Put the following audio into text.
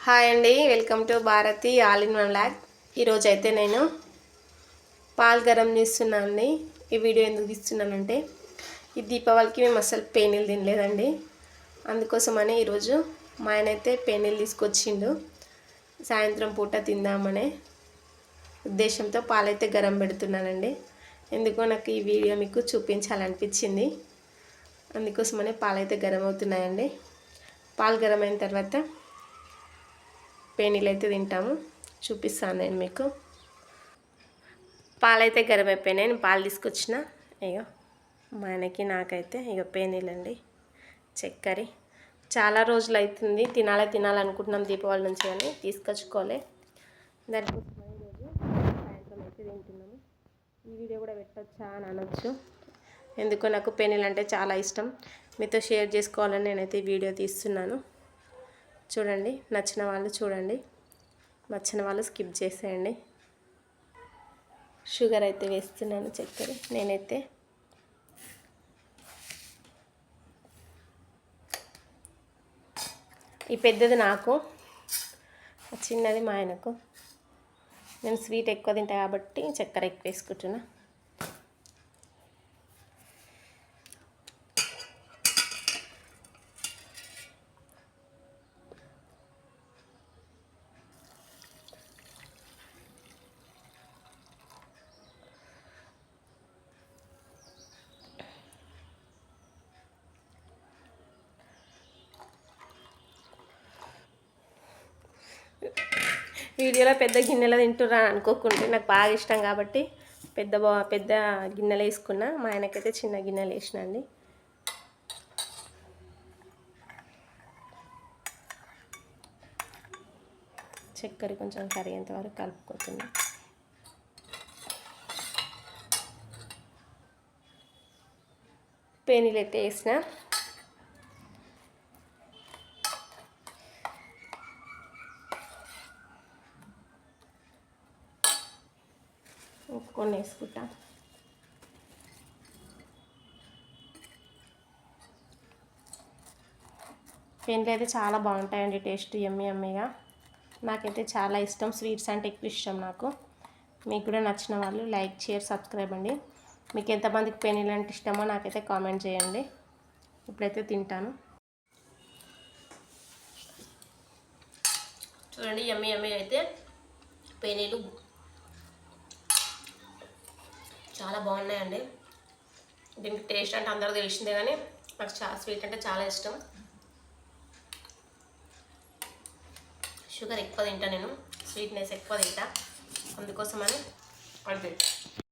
Hi అండి, welcome to Bharathi all in one blog. ఈరోజు అయితే నేను పాలు గరం చేస్తున్నానండి. ఈ వీడియో ఎందుకు తీస్తున్నానంటే ఈ దీపావళికి మేము అసలు పేనీలు తినలేదండి. అందుకోసమని ఈరోజు మా ఆయన అయితే పేనీలు తీసుకొచ్చిండు. సాయంత్రం పూట తిందామనే ఉద్దేశంతో పాలైతే గరం పెడుతున్నానండి. ఎందుకో నాకు ఈ వీడియో మీకు చూపించాలనిపించింది. అందుకోసమనే పాలైతే గరం అవుతున్నాయండి. పాలు గరం అయిన తర్వాత పేనీలు అయితే తింటాము. చూపిస్తాను నేను మీకు. పాలైతే గరం అయిపోయినాయి. నేను పాలు తీసుకొచ్చిన. ఇగో మా ఆయనకి నాకైతే ఇక పేనీలండి, చక్కెర. చాలా రోజులు అవుతుంది తినాలనుకుంటున్నాం దీపావళి నుంచి, కానీ తీసుకొచ్చుకోలే. దానికోసం ఈరోజు సాయంత్రం అయితే తింటున్నాము. ఈ వీడియో కూడా పెట్టచ్చా అని అనొచ్చు. ఎందుకో నాకు పేనీలు అంటే చాలా ఇష్టం. మీతో షేర్ చేసుకోవాలని నేనైతే ఈ వీడియో తీస్తున్నాను. చూడండి, నచ్చిన వాళ్ళు చూడండి, నచ్చిన వాళ్ళు స్కిప్ చేసేయండి. షుగర్ అయితే వేస్తున్నాను, చక్కెర. నేనైతే ఈ పెద్దది నాకు, చిన్నది మా ఆయనకు. నేను స్వీట్ ఎక్కువ తింటా కాబట్టి చక్కెర ఎక్కువ వేసుకుంటున్నా. వీడియోలో పెద్ద గిన్నెలో తింటున్నా అనుకోకుంటే, నాకు బాగా ఇష్టం కాబట్టి పెద్ద గిన్నెలు వేసుకున్నా. మా ఆయనకైతే చిన్న గిన్నెలు వేసిన అండి. చక్కెర కొంచెం కరిగేంత వరకు కలుపుకుంటున్నా. పేనీలు అయితే వేసిన. కొన్ని వేసుకుంటా. పేనీలు అయితే చాలా బాగుంటాయండి, టేస్ట్ యమ్మీగా. నాకైతే చాలా ఇష్టం. స్వీట్స్ అంటే ఎక్కువ ఇష్టం నాకు. మీకు కూడా నచ్చిన వాళ్ళు లైక్, షేర్, సబ్స్క్రైబ్ అండి. మీకు ఎంతమందికి పేనీలు అంటే ఇష్టమో నాకైతే కామెంట్ చేయండి. ఇప్పుడైతే తింటాను. చూడండి, యమ్మీ అయితే పేనీలు చాలా బాగున్నాయండి. దీనికి టేస్ట్ అంటే అందరూ తెలిసిందే, కానీ నాకు స్వీట్ అంటే చాలా ఇష్టం. షుగర్ ఎక్కువ తింటా నేను, స్వీట్నెస్ ఎక్కువ తింటా. అందుకోసమని అది